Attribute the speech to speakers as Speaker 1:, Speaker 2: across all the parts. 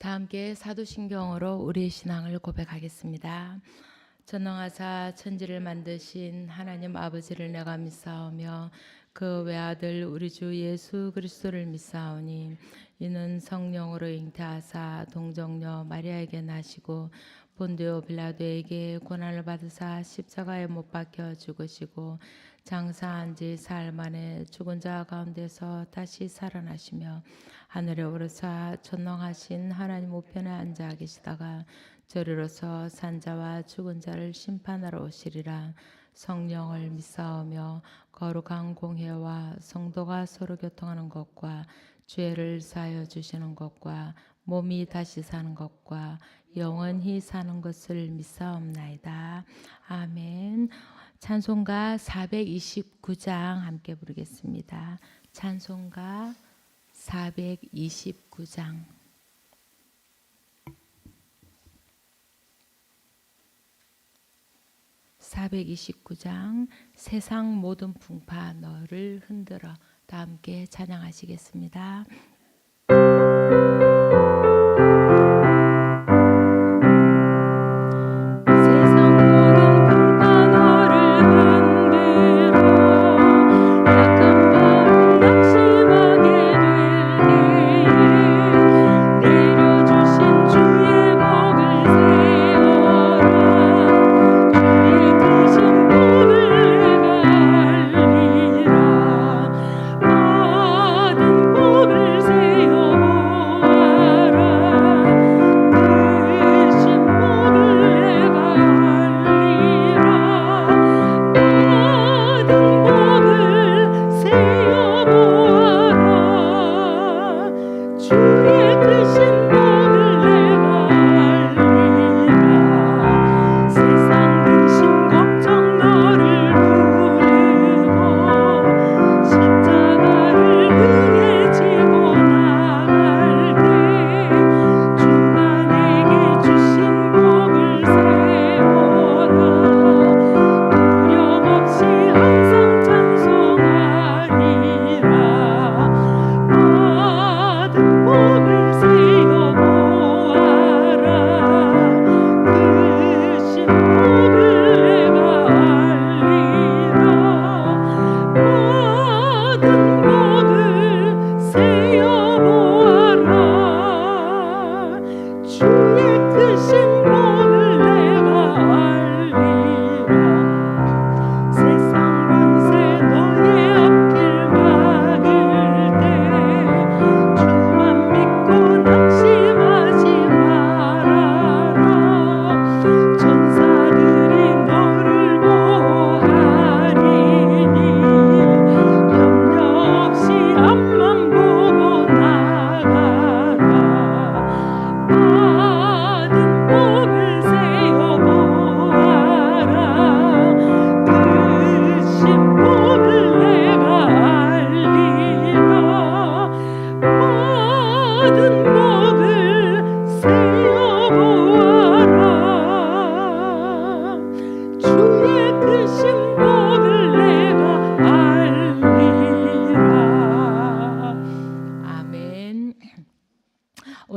Speaker 1: 다 함께 사도신경으로 우리의 신앙을 고백하겠습니다. 전능하사 천지를 만드신 하나님 아버지를 내가 믿사오며 그 외아들 우리 주 예수 그리스도를 믿사오니 이는 성령으로 잉태하사 동정녀 마리아에게 나시고 본디오 빌라도에게 고난을 받으사 십자가에 못 박혀 죽으시고 장사한 지 사흘 만에 죽은 자 가운데서 다시 살아나시며 하늘에 오르사 전능하신 하나님 우편에 앉아 계시다가 저리로서 산자와 죽은 자를 심판하러 오시리라. 성령을 믿사오며 거룩한 공회와 성도가 서로 교통하는 것과 죄를 사하여 주시는 것과 몸이 다시 사는 것과 영원히 사는 것을 믿사옵나이다. 아멘. 찬송가 429장 함께 부르겠습니다. 찬송가 429장. 세상 모든 풍파 너를 흔들어. 다 함께 찬양하시겠습니다.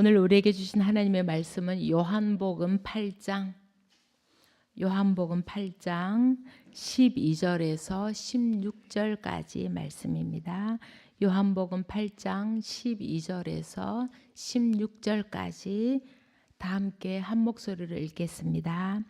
Speaker 1: 오늘 우리에게 주신 하나님의 말씀은 요한복음 8장 12절에서 16절까지 말씀입니다. 요한복음 8장 12절에서 16절까지 다 함께 한 목소리로 읽겠습니다.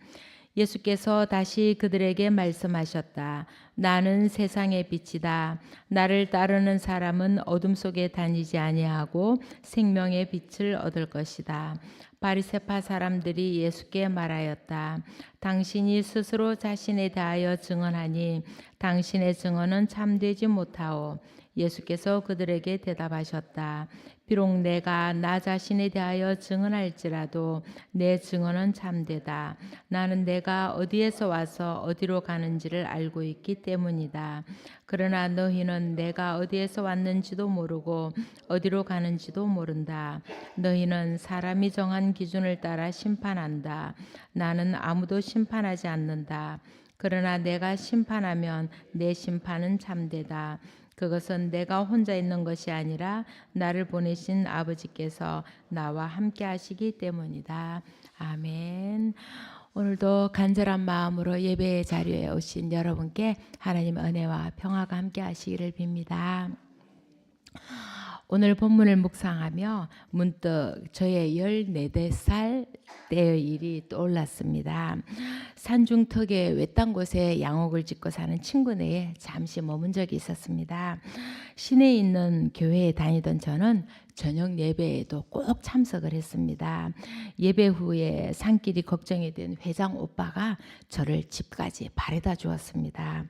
Speaker 1: 예수께서 다시 그들에게 말씀하셨다. 나는 세상의 빛이다. 나를 따르는 사람은 어둠 속에 다니지 아니하고 생명의 빛을 얻을 것이다. 바리새파 사람들이 예수께 말하였다. 당신이 스스로 자신에 대하여 증언하니 당신의 증언은 참되지 못하오. 예수께서 그들에게 대답하셨다. 비록 내가 나 자신에 대하여 증언할지라도 내 증언은 참되다. 나는 내가 어디에서 와서 어디로 가는지를 알고 있기 때문이다. 그러나 너희는 내가 어디에서 왔는지도 모르고 어디로 가는지도 모른다. 너희는 사람이 정한 기준을 따라 심판한다. 나는 아무도 심판하지 않는다. 그러나 내가 심판하면 내 심판은 참되다. 그것은 내가 혼자 있는 것이 아니라 나를 보내신 아버지께서 나와 함께 하시기 때문이다. 아멘. 오늘도 간절한 마음으로 예배의 자리에 오신 여러분께 하나님의 은혜와 평화가 함께 하시기를 빕니다. 오늘 본문을 묵상하며 문득 저의 14살 때의 일이 떠올랐습니다. 산중턱의 외딴 곳에 양옥을 짓고 사는 친구네에 잠시 머문 적이 있었습니다. 시내에 있는 교회에 다니던 저는 저녁 예배에도 꼭 참석을 했습니다. 예배 후에 산길이 걱정이 된 회장 오빠가 저를 집까지 바래다 주었습니다.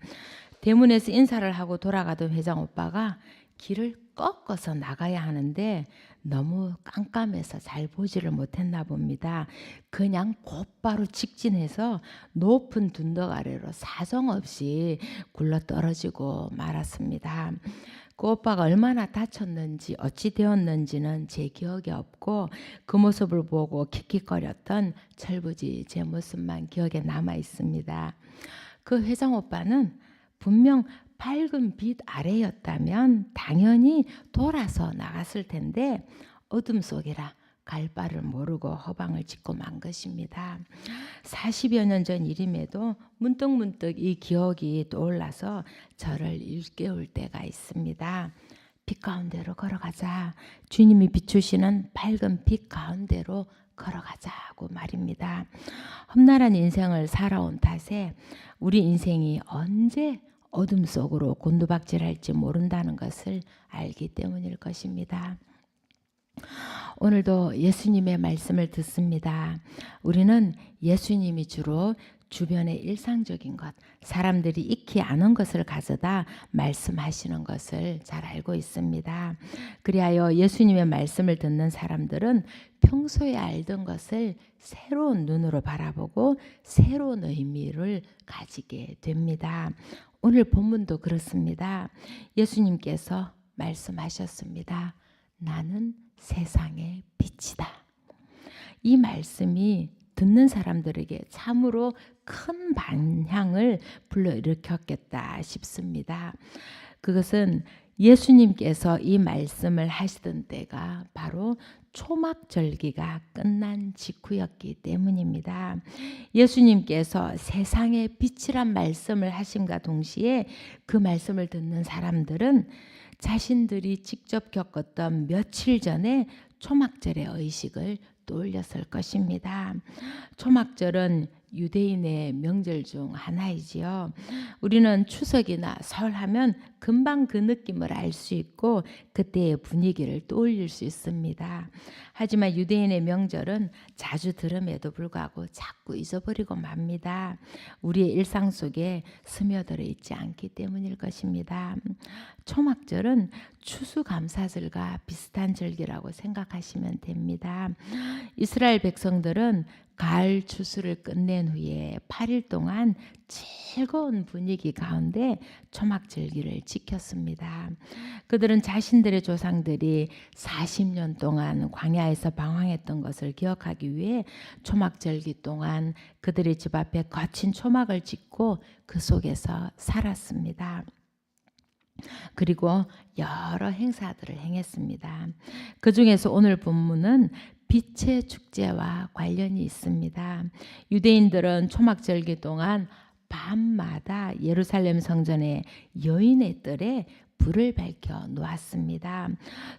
Speaker 1: 대문에서 인사를 하고 돌아가던 회장 오빠가 길을 꺾어서 나가야 하는데 너무 깜깜해서 잘 보지를 못했나 봅니다. 그냥 곧바로 직진해서 높은 둔덕 아래로 사정없이 굴러 떨어지고 말았습니다. 그 오빠가 얼마나 다쳤는지 어찌 되었는지는 제 기억이 없고 그 모습을 보고 킥킥거렸던 철부지 제 모습만 기억에 남아 있습니다. 그 회장 오빠는 분명 밝은 빛 아래였다면 당연히 돌아서 나갔을 텐데 어둠 속이라 갈 바를 모르고 허방을 짓고 만 것입니다. 40여 년 전 일임에도 문득문득 이 기억이 떠올라서 저를 일깨울 때가 있습니다. 빛 가운데로 걸어가자. 주님이 비추시는 밝은 빛 가운데로 걸어가자고 말입니다. 험난한 인생을 살아온 탓에 우리 인생이 언제 어둠 속으로 곤두박질할지 모른다는 것을 알기 때문일 것입니다. 오늘도 예수님의 말씀을 듣습니다. 우리는 예수님이 주로 주변의 일상적인 것, 사람들이 익히 아는 것을 가져다 말씀하시는 것을 잘 알고 있습니다. 그리하여 예수님의 말씀을 듣는 사람들은 평소에 알던 것을 새로운 눈으로 바라보고 새로운 의미를 가지게 됩니다. 오늘 본문도 그렇습니다. 예수님께서 말씀하셨습니다. 나는 세상의 빛이다. 이 말씀이 듣는 사람들에게 참으로 큰 반향을 불러일으켰겠다 싶습니다. 그것은 예수님께서 이 말씀을 하시던 때가 바로 초막절기가 끝난 직후였기 때문입니다. 예수님께서 세상의 빛이란 말씀을 하심과 동시에 그 말씀을 듣는 사람들은 자신들이 직접 겪었던 며칠 전에 초막절의 의식을 떠올렸을 것입니다. 초막절은 유대인의 명절 중 하나이지요. 우리는 추석이나 설 하면 금방 그 느낌을 알 수 있고 그때의 분위기를 떠올릴 수 있습니다. 하지만 유대인의 명절은 자주 들음에도 불구하고 자꾸 잊어버리고 맙니다. 우리의 일상 속에 스며들어 있지 않기 때문일 것입니다. 초막절은 추수감사절과 비슷한 절기라고 생각하시면 됩니다. 이스라엘 백성들은 가을 추수를 끝낸 후에 8일 동안 즐거운 분위기 가운데 초막절기를 지켰습니다. 그들은 자신들의 조상들이 40년 동안 광야에서 방황했던 것을 기억하기 위해 초막절기 동안 그들의 집 앞에 거친 초막을 짓고 그 속에서 살았습니다. 그리고 여러 행사들을 행했습니다. 그 중에서 오늘 본문은 빛의 축제와 관련이 있습니다. 유대인들은 초막절기 동안 밤마다 예루살렘 성전의 여인의 뜰에 불을 밝혀 놓았습니다.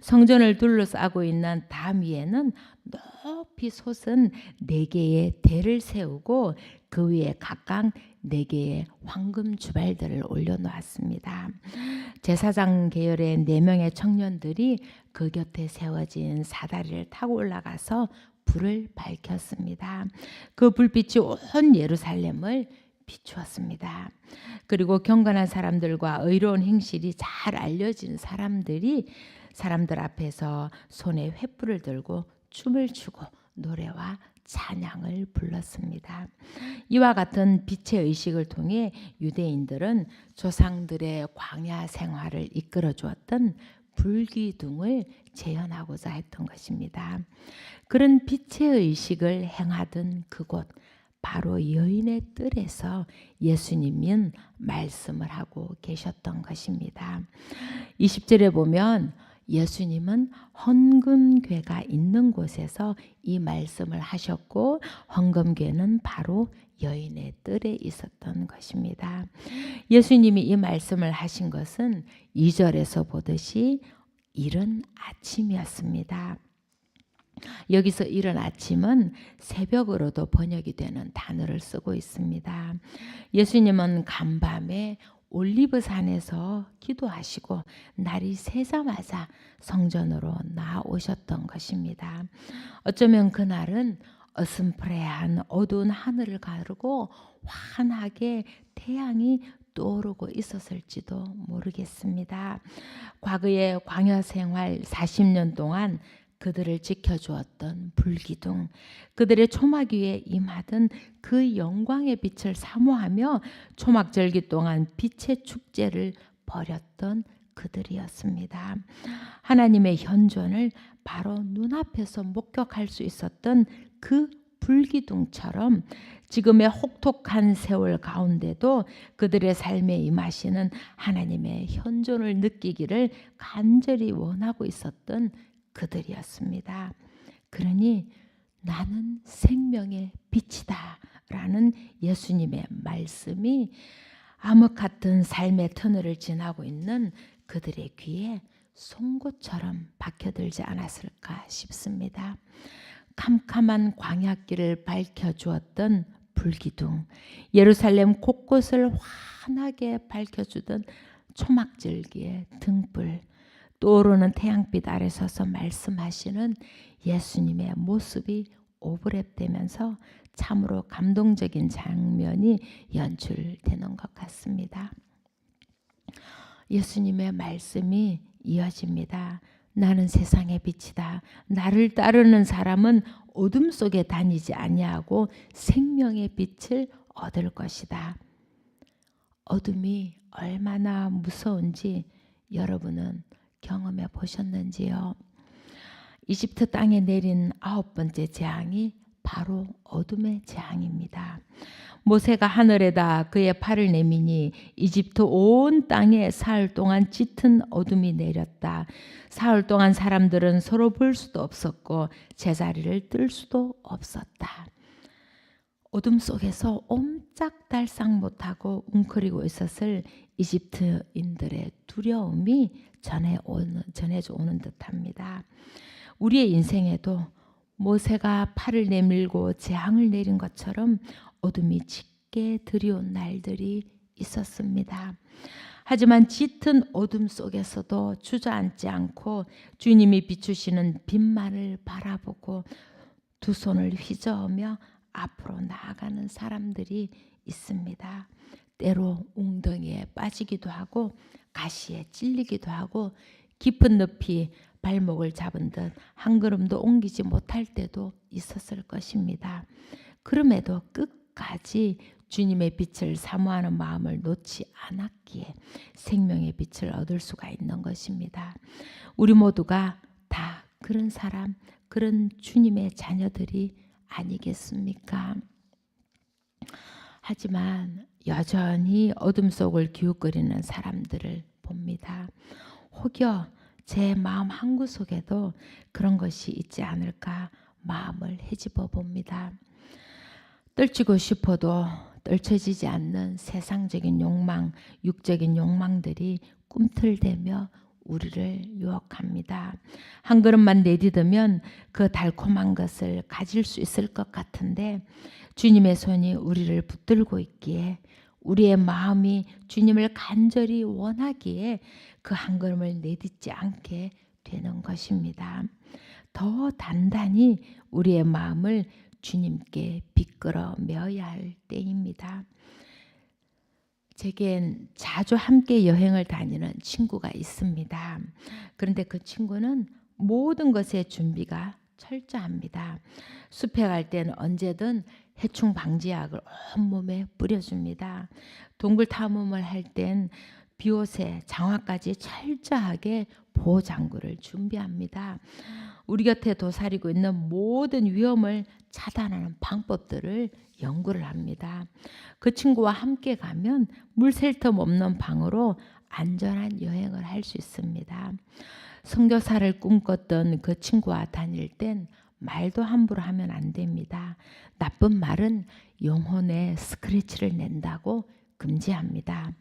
Speaker 1: 성전을 둘러싸고 있는 담 위에는 높이 솟은 4개의 대를 세우고 그 위에 각각 4개의 황금 주발들을 올려놓았습니다. 제사장 계열의 4명의 청년들이 그 곁에 세워진 사다리를 타고 올라가서 불을 밝혔습니다. 그 불빛이 온 예루살렘을 비추었습니다. 그리고 경건한 사람들과 의로운 행실이 잘 알려진 사람들 앞에서 손에 횃불을 들고 춤을 추고 노래와 찬양을 불렀습니다. 이와 같은 빛의 의식을 통해 유대인들은 조상들의 광야 생활을 이끌어 주었던 불기둥을 재현하고자 했던 것입니다. 그런 빛의 의식을 행하던 그곳 바로 여인의 뜰에서 예수님은 말씀을 하고 계셨던 것입니다. 20절에 보면 예수님은 헌금궤가 있는 곳에서 이 말씀을 하셨고 헌금궤는 바로 여인의 뜰에 있었던 것입니다. 예수님이 이 말씀을 하신 것은 2절에서 보듯이 이른 아침이었습니다. 여기서 이른 아침은 새벽으로도 번역이 되는 단어를 쓰고 있습니다. 예수님은 간밤에 올리브산에서 기도하시고 날이 새자마자 성전으로 나오셨던 것입니다. 어쩌면 그날은 어슴푸레한 어두운 하늘을 가르고 환하게 태양이 떠오르고 있었을지도 모르겠습니다. 과거의 광야 생활 40년 동안 그들을 지켜주었던 불기둥, 그들의 초막 위에 임하던 그 영광의 빛을 사모하며 초막절기 동안 빛의 축제를 벌였던 그들이었습니다. 하나님의 현존을 바로 눈앞에서 목격할 수 있었던 그 불기둥처럼 지금의 혹독한 세월 가운데도 그들의 삶에 임하시는 하나님의 현존을 느끼기를 간절히 원하고 있었던 그들이었습니다. 그러니 나는 생명의 빛이다 라는 예수님의 말씀이 암흑 같은 삶의 터널을 지나고 있는 그들의 귀에 송곳처럼 박혀들지 않았을까 싶습니다. 캄캄한 광야길을 밝혀주었던 불기둥, 예루살렘 곳곳을 환하게 밝혀주던 초막절기의 등불, 떠오르는 태양빛 아래 서서 말씀하시는 예수님의 모습이 오버랩되면서 참으로 감동적인 장면이 연출되는 것 같습니다. 예수님의 말씀이 이어집니다. 나는 세상의 빛이다. 나를 따르는 사람은 어둠 속에 다니지 아니하고 생명의 빛을 얻을 것이다. 어둠이 얼마나 무서운지 여러분은 경험해 보셨는지요? 이집트 땅에 내린 9번째 재앙이 바로 어둠의 재앙입니다. 모세가 하늘에다 그의 팔을 내미니 이집트 온 땅에 사흘 동안 짙은 어둠이 내렸다. 사흘 동안 사람들은 서로 볼 수도 없었고 제자리를 뜰 수도 없었다. 어둠 속에서 옴짝달싹 못하고 웅크리고 있었을 이집트인들의 두려움이 전해져 오는 듯합니다. 우리의 인생에도 모세가 팔을 내밀고 재앙을 내린 것처럼 어둠이 짙게 들이온 날들이 있었습니다. 하지만 짙은 어둠 속에서도 주저앉지 않고 주님이 비추시는 빛만을 바라보고 두 손을 휘저으며 앞으로 나아가는 사람들이 있습니다. 때로 웅덩이에 빠지기도 하고 가시에 찔리기도 하고 깊은 늪이 발목을 잡은 듯 한 걸음도 옮기지 못할 때도 있었을 것입니다. 그럼에도 끝까지 주님의 빛을 사모하는 마음을 놓지 않았기에 생명의 빛을 얻을 수가 있는 것입니다. 우리 모두가 다 그런 사람, 그런 주님의 자녀들이 아니겠습니까? 하지만 여전히 어둠 속을 기웃거리는 사람들을 봅니다. 혹여 제 마음 한구석에도 그런 것이 있지 않을까 마음을 헤집어 봅니다. 떨치고 싶어도 떨쳐지지 않는 세상적인 욕망, 육적인 욕망들이 꿈틀대며 우리를 유혹합니다. 한 걸음만 내디디면 그 달콤한 것을 가질 수 있을 것 같은데 주님의 손이 우리를 붙들고 있기에 우리의 마음이 주님을 간절히 원하기에 그 한 걸음을 내딛지 않게 되는 것입니다. 더 단단히 우리의 마음을 주님께 비끌어 메어야 할 때입니다. 제겐 자주 함께 여행을 다니는 친구가 있습니다. 그런데 그 친구는 모든 것의 준비가 철저합니다. 숲에 갈 때는 언제든 해충 방지약을 온몸에 뿌려줍니다. 동굴 탐험을 할 땐 비옷에 장화까지 철저하게 보호장구를 준비합니다. 우리 곁에 도사리고 있는 모든 위험을 차단하는 방법들을 연구를 합니다. 그 친구와 함께 가면 물 샐 틈 없는 방으로 안전한 여행을 할 수 있습니다. 선교사를 꿈꿨던 그 친구와 다닐 땐 말도 함부로 하면 안 됩니다. 나쁜 말은 영혼에 스크래치를 낸다고 금지합니다.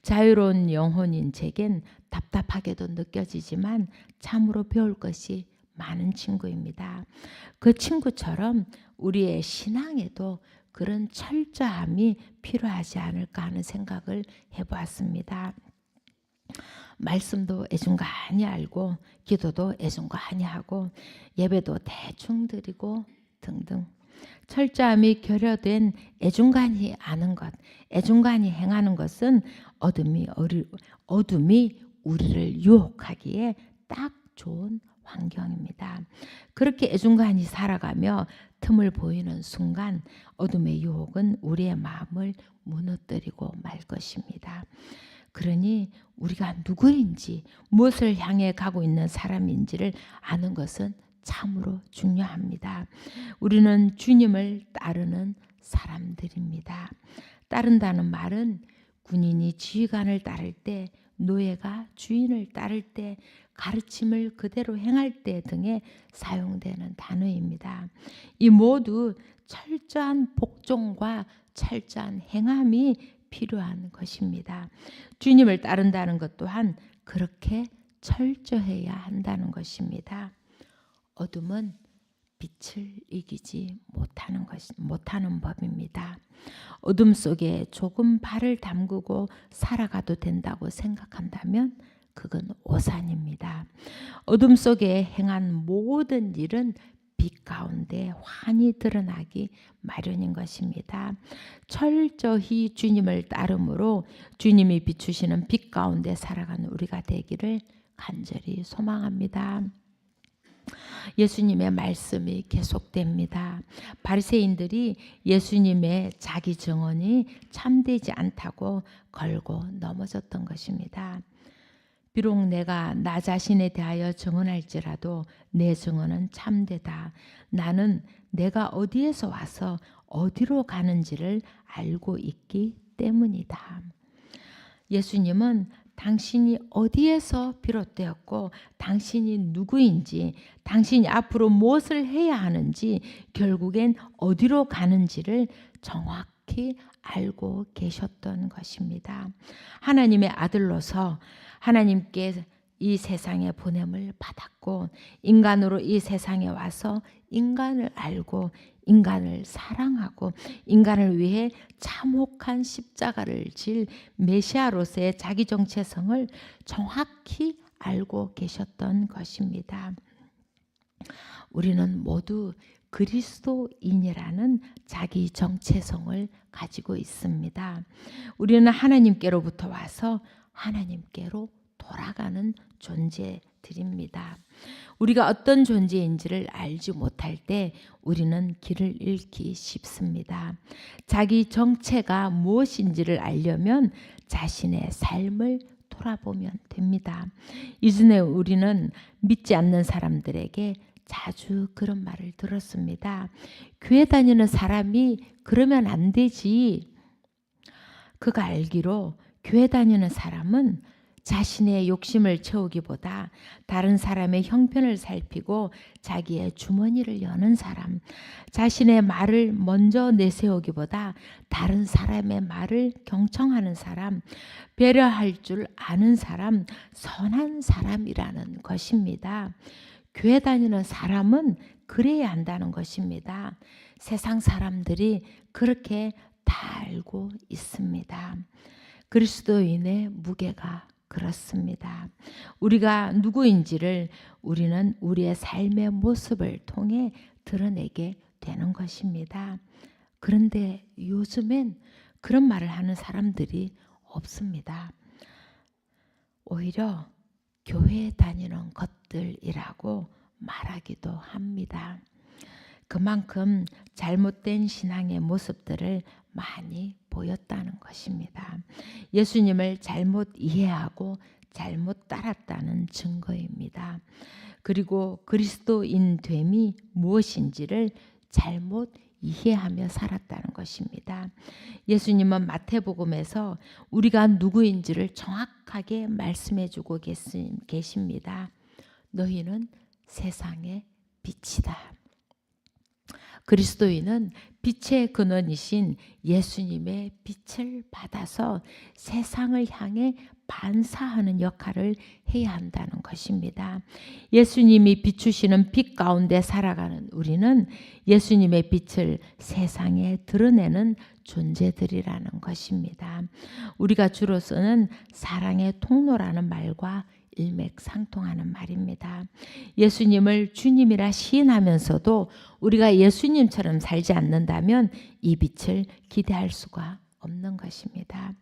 Speaker 1: 자유로운 영혼인 제겐 답답하게도 느껴지지만 참으로 배울 것이 많은 친구입니다. 그 친구처럼 우리의 신앙에도 그런 철저함이 필요하지 않을까 하는 생각을 해보았습니다. 말씀도 애중간히 알고 기도도 애중간히 하고 예배도 대충 드리고 등등 철저함이 결여된 애중간히 아는 것, 애중간히 행하는 것은 어둠이 우리를 유혹하기에 딱 좋은 환경입니다. 그렇게 애중간히 살아가며 틈을 보이는 순간 어둠의 유혹은 우리의 마음을 무너뜨리고 말 것입니다. 그러니 우리가 누구인지 무엇을 향해 가고 있는 사람인지를 아는 것은 참으로 중요합니다. 우리는 주님을 따르는 사람들입니다. 따른다는 말은 군인이 지휘관을 따를 때, 노예가 주인을 따를 때, 가르침을 그대로 행할 때 등에 사용되는 단어입니다. 이 모두 철저한 복종과 철저한 행함이 필요한 것입니다. 주님을 따른다는 것 또한 그렇게 철저해야 한다는 것입니다. 어둠은 빛을 이기지 못하는 법입니다. 어둠 속에 조금 발을 담그고 살아가도 된다고 생각한다면 그건 오산입니다. 어둠 속에 행한 모든 일은 빛 가운데 환히 드러나기 마련인 것입니다. 철저히 주님을 따름으로 주님이 비추시는 빛 가운데 살아가는 우리가 되기를 간절히 소망합니다. 예수님의 말씀이 계속됩니다. 바리새인들이 예수님의 자기 증언이 참되지 않다고 걸고 넘어졌던 것입니다. 비록 내가 나 자신에 대하여 증언할지라도 내 증언은 참되다. 나는 내가 어디에서 와서 어디로 가는지를 알고 있기 때문이다. 예수님은 당신이 어디에서 비롯되었고 당신이 누구인지, 당신이 앞으로 무엇을 해야 하는지, 결국엔 어디로 가는지를 정확히 알고 계셨던 것입니다. 하나님의 아들로서 하나님께 이 세상에 보냄을 받았고 인간으로 이 세상에 와서 인간을 알고 인간을 사랑하고 인간을 위해 참혹한 십자가를 질 메시아로서의 자기 정체성을 정확히 알고 계셨던 것입니다. 우리는 모두 그리스도인이라는 자기 정체성을 가지고 있습니다. 우리는 하나님께로부터 와서 하나님께로 돌아가는 존재들입니다. 우리가 어떤 존재인지를 알지 못할 때 우리는 길을 잃기 쉽습니다. 자기 정체가 무엇인지를 알려면 자신의 삶을 돌아보면 됩니다. 이전에 우리는 믿지 않는 사람들에게 자주 그런 말을 들었습니다. 교회 다니는 사람이 그러면 안 되지. 그가 알기로 교회 다니는 사람은 자신의 욕심을 채우기보다 다른 사람의 형편을 살피고 자기의 주머니를 여는 사람, 자신의 말을 먼저 내세우기보다 다른 사람의 말을 경청하는 사람, 배려할 줄 아는 사람, 선한 사람이라는 것입니다. 교회 다니는 사람은 그래야 한다는 것입니다. 세상 사람들이 그렇게 다 알고 있습니다. 그리스도인의 무게가 그렇습니다. 우리가 누구인지를 우리는 우리의 삶의 모습을 통해 드러내게 되는 것입니다. 그런데 요즘엔 그런 말을 하는 사람들이 없습니다. 오히려 교회 다니는 것들이라고 말하기도 합니다. 그만큼 잘못된 신앙의 모습들을 많이 보였다는 것입니다. 예수님을 잘못 이해하고 잘못 따랐다는 증거입니다. 그리고 그리스도인 됨이 무엇인지를 잘못 이해하며 살았다는 것입니다. 예수님은 마태복음에서 우리가 누구인지를 정확하게 말씀해 주고 계십니다. 너희는 세상의 빛이다. 그리스도인은 빛의 근원이신 예수님의 빛을 받아서 세상을 향해 반사하는 역할을 해야 한다는 것입니다. 예수님이 비추시는 빛 가운데 살아가는 우리는 예수님의 빛을 세상에 드러내는 존재들이라는 것입니다. 우리가 주로 쓰는 사랑의 통로라는 말과 일맥상통하는 말입니다. 예수님을 주님이라 시인하면서도 우리가 예수님처럼 살지 않는다면 이 빛을 기대할 수가 없는 것입니다.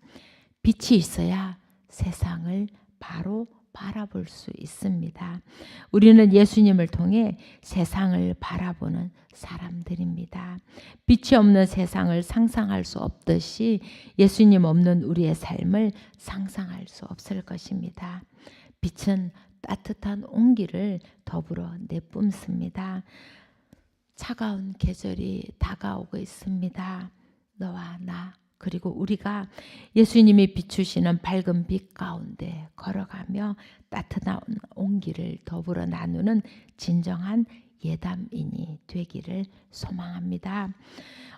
Speaker 1: 빛이 있어야 세상을 바로 바라볼 수 있습니다. 우리는 예수님을 통해 세상을 바라보는 사람들입니다. 빛이 없는 세상을 상상할 수 없듯이 예수님 없는 우리의 삶을 상상할 수 없을 것입니다. 빛은 따뜻한 온기를 더불어 내뿜습니다. 차가운 계절이 다가오고 있습니다. 너와 나 그리고 우리가 예수님이 비추시는 밝은 빛 가운데 걸어가며 따뜻한 온기를 더불어 나누는 진정한 예담인이 되기를 소망합니다.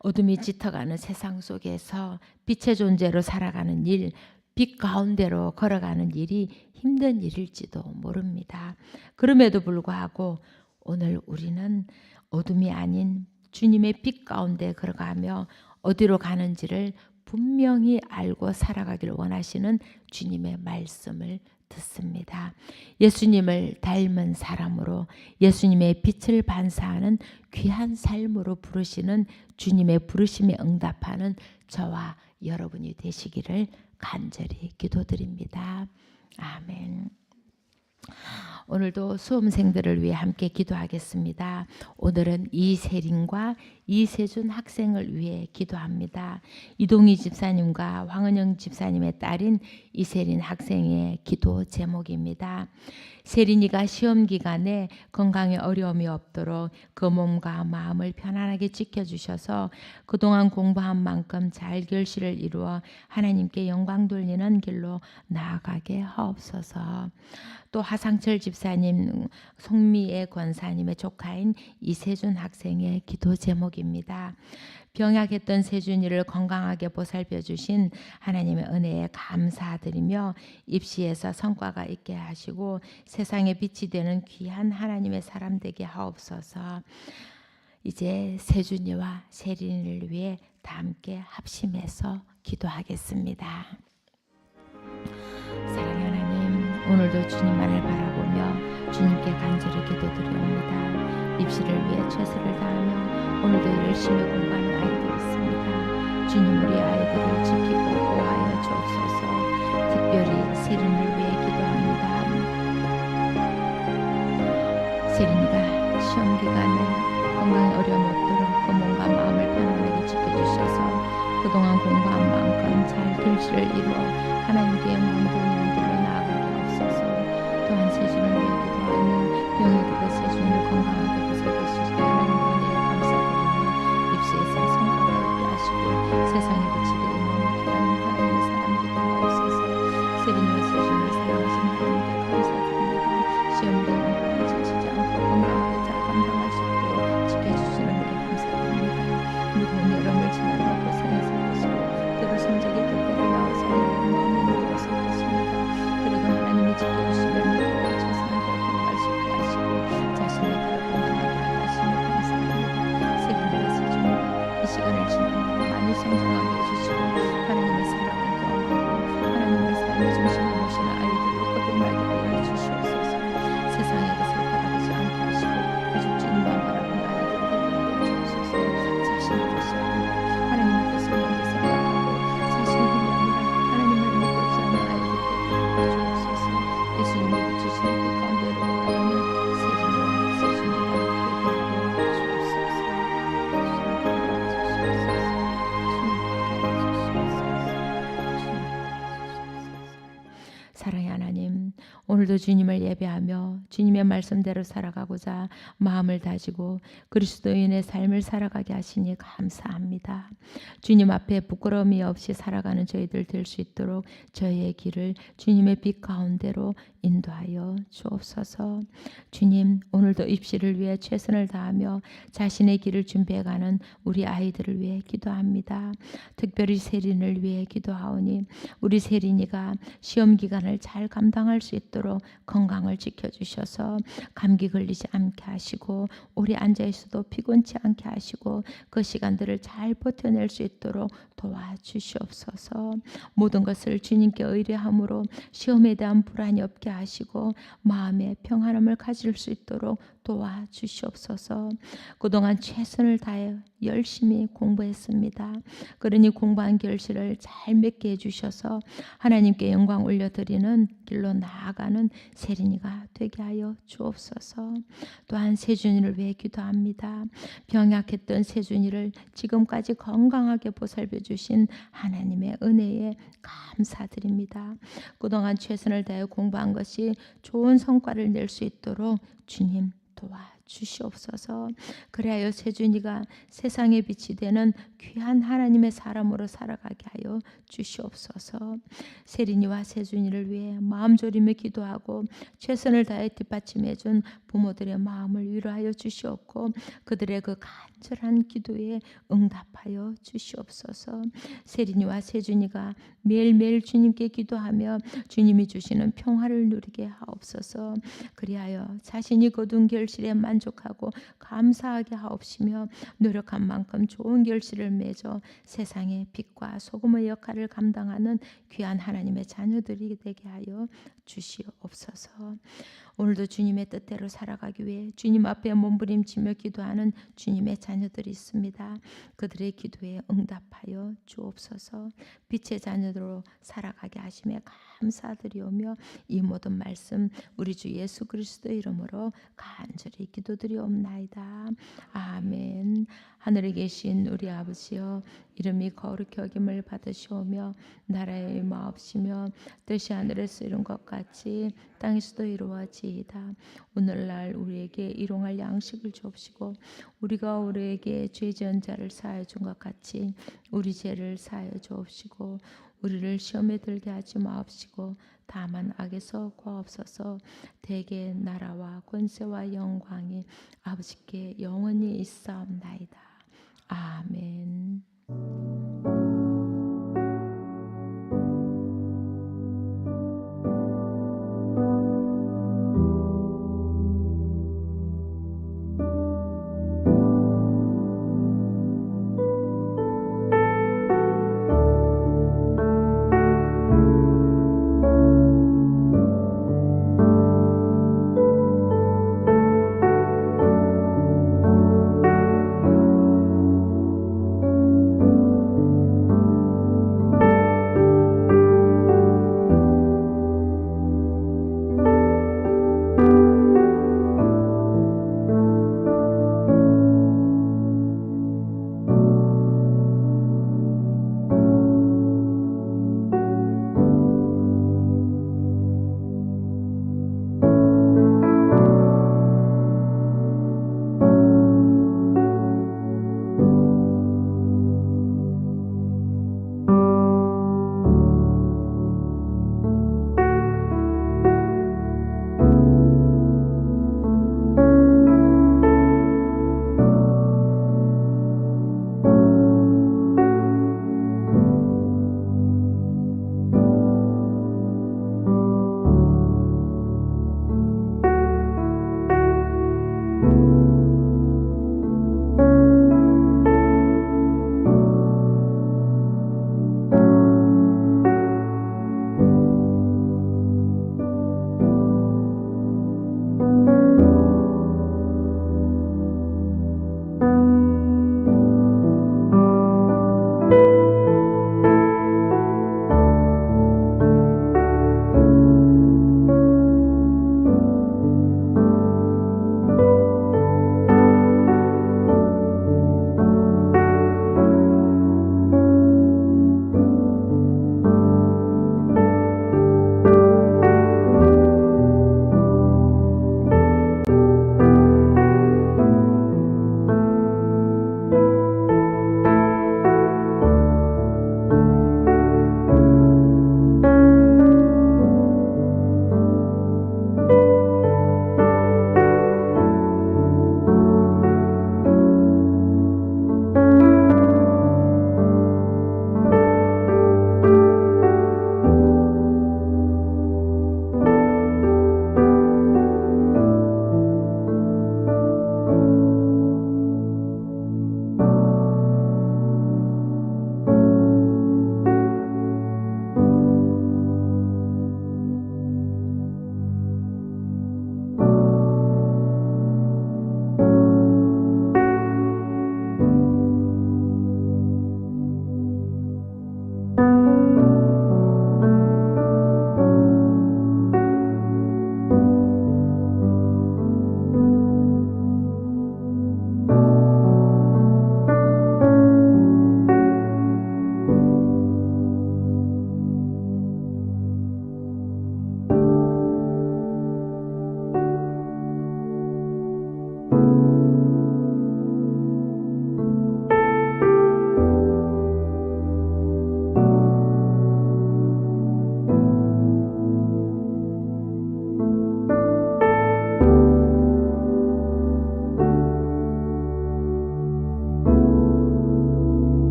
Speaker 1: 어둠이 짙어가는 세상 속에서 빛의 존재로 살아가는 일, 빛 가운데로 걸어가는 일이 힘든 일일지도 모릅니다. 그럼에도 불구하고 오늘 우리는 어둠이 아닌 주님의 빛 가운데 걸어가며 어디로 가는지를 분명히 알고 살아가길 원하시는 주님의 말씀을 듣습니다. 예수님을 닮은 사람으로 예수님의 빛을 반사하는 귀한 삶으로 부르시는 주님의 부르심에 응답하는 저와 여러분이 되시기를 간절히 기도드립니다. 아멘. 오늘도 수험생들을 위해 함께 기도하겠습니다. 오늘은 이세린과 이세준 학생을 위해 기도합니다. 이동희 집사님과 황은영 집사님의 딸인 이세린 학생의 기도 제목입니다. 세린이가 시험 기간에 건강에 어려움이 없도록 그 몸과 마음을 편안하게 지켜주셔서 그동안 공부한 만큼 잘 결실을 이루어 하나님께 영광 돌리는 길로 나아가게 하옵소서. 또 하상철 집사님, 송미애 권사님의 조카인 이세준 학생의 기도 제목입니다. 병약했던 세준이를 건강하게 보살펴 주신 하나님의 은혜에 감사드리며 입시에서 성과가 있게 하시고 세상에 빛이 되는 귀한 하나님의 사람 되게 하옵소서. 이제 세준이와 세린이를 위해 다 함께 합심해서 기도하겠습니다. 사랑하는 하나님, 오늘도 주님만을 바라보며 주님께 간절히 기도드리옵니다. 입시를 위해 최선을 다하며 오늘도 열심히 공부하는 아이들이 있습니다. 주님 우리 아이들을 지키고 보호하여 주옵소서. 특별히 세린을 위해 기도합니다. 세린이가 시험 기간에 건강에 어려움이 없도록 그 몸과 마음을 편안하게 지켜주셔서 그동안 공부한 만큼 잘 결실을 이루어 하나님께 영광 돌리는 길로 나아가게 하옵소서. 또한 세준을 위해 기도하며 병에게도 세준을 건강하게 보살펴 주시기 하나님 은혜에 감사드리며 입시에서 성과를 얻게 하시고 세상에 빛이 되는 귀한 하나님의 사람 되게 하옵소서. 세린이와 세준을 사랑하신 하나님께 감사드립니다. 시험 기간에 지치지 않고 건강하게 잘 감당할 수 있도록 지켜주시는 분께 감사드립니다. 무더운 여름을 지나며 고생해서 보시고 때로 성적이 뜻대로 나와서 마음이 무거워서 그렇습니다. 사랑의 하나님, 오늘도 주님을 예배하며 주님의 말씀대로 살아가고자 마음을 다지고 그리스도인의 삶을 살아가게 하시니 감사합니다. 주님 앞에 부끄러움이 없이 살아가는 저희들 될 수 있도록 저희의 길을 주님의 빛 가운데로 인도하여 주옵소서. 주님, 오늘도 입시를 위해 최선을 다하며 자신의 길을 준비해가는 우리 아이들을 위해 기도합니다. 특별히 세린을 위해 기도하오니 우리 세린이가 시험 기간을 잘 감당할 수 있도록 건강을 지켜주셔서 감기 걸리지 않게 하시고 오래 앉아있어도 피곤치 않게 하시고 그 시간들을 잘 버텨낼 수 있도록 도와주시옵소서. 모든 것을 주님께 의뢰함으로 시험에 대한 불안이 없게 하시고 마음의 평안함을 가질 수 있도록 도와주시옵소서. 그동안 최선을 다해 열심히 공부했습니다. 그러니 공부한 결실을 잘 맺게 해주셔서 하나님께 영광 올려드리는 길로 나아가는 세린이가 되게 하여 주옵소서. 또한 세준이를 위해 기도합니다. 병약했던 세준이를 지금까지 건강하게 보살펴 주신 하나님의 은혜에 감사드립니다. 그동안 최선을 다해 공부한 것이 좋은 성과를 낼 수 있도록 주님 도와주시옵소서. 그래야 세준이가 세상의 빛이 되는 귀한 하나님의 사람으로 살아가게 하여 주시옵소서. 세린이와 세준이를 위해 마음 졸이며 기도하고 최선을 다해 뒷받침해 준 부모들의 마음을 위로하여 주시옵고 그들의 그 간절한 기도에 응답하여 주시옵소서. 세린이와 세준이가 매일매일 주님께 기도하며 주님이 주시는 평화를 누리게 하옵소서. 그리하여 자신이 거둔 결실에 만족하고 감사하게 하옵시며 노력한 만큼 좋은 결실을 맺어 세상의 빛과 소금의 역할을 감당하는 귀한 하나님의 자녀들이 되게 하여 주시옵소서. 오늘도 주님의 뜻대로 살아가기 위해 주님 앞에 몸부림치며 기도하는 주님의 자녀들이 있습니다. 그들의 기도에 응답하여 주옵소서. 빛의 자녀들로 살아가게 하심에 감사드리오며 이 모든 말씀 우리 주 예수 그리스도 이름으로 간절히 기도드리옵나이다. 아멘. 하늘에 계신 우리 아버지여, 이름이 거룩히 여김을 받으시오며 나라의 마옵시며 뜻이 하늘에서 이룬 것 같이 땅에서도 이루어지이다. 오늘날 우리에게 일용할 양식을 주옵시고 우리가 우리에게 죄 지은 자를 사하여 준 것 같이 우리 죄를 사하여 주옵시고 우리를 시험에 들게 하지 마옵시고 다만 악에서 구하옵소서. 대개 나라와 권세와 영광이 아버지께 영원히 있사옵나이다. 아멘.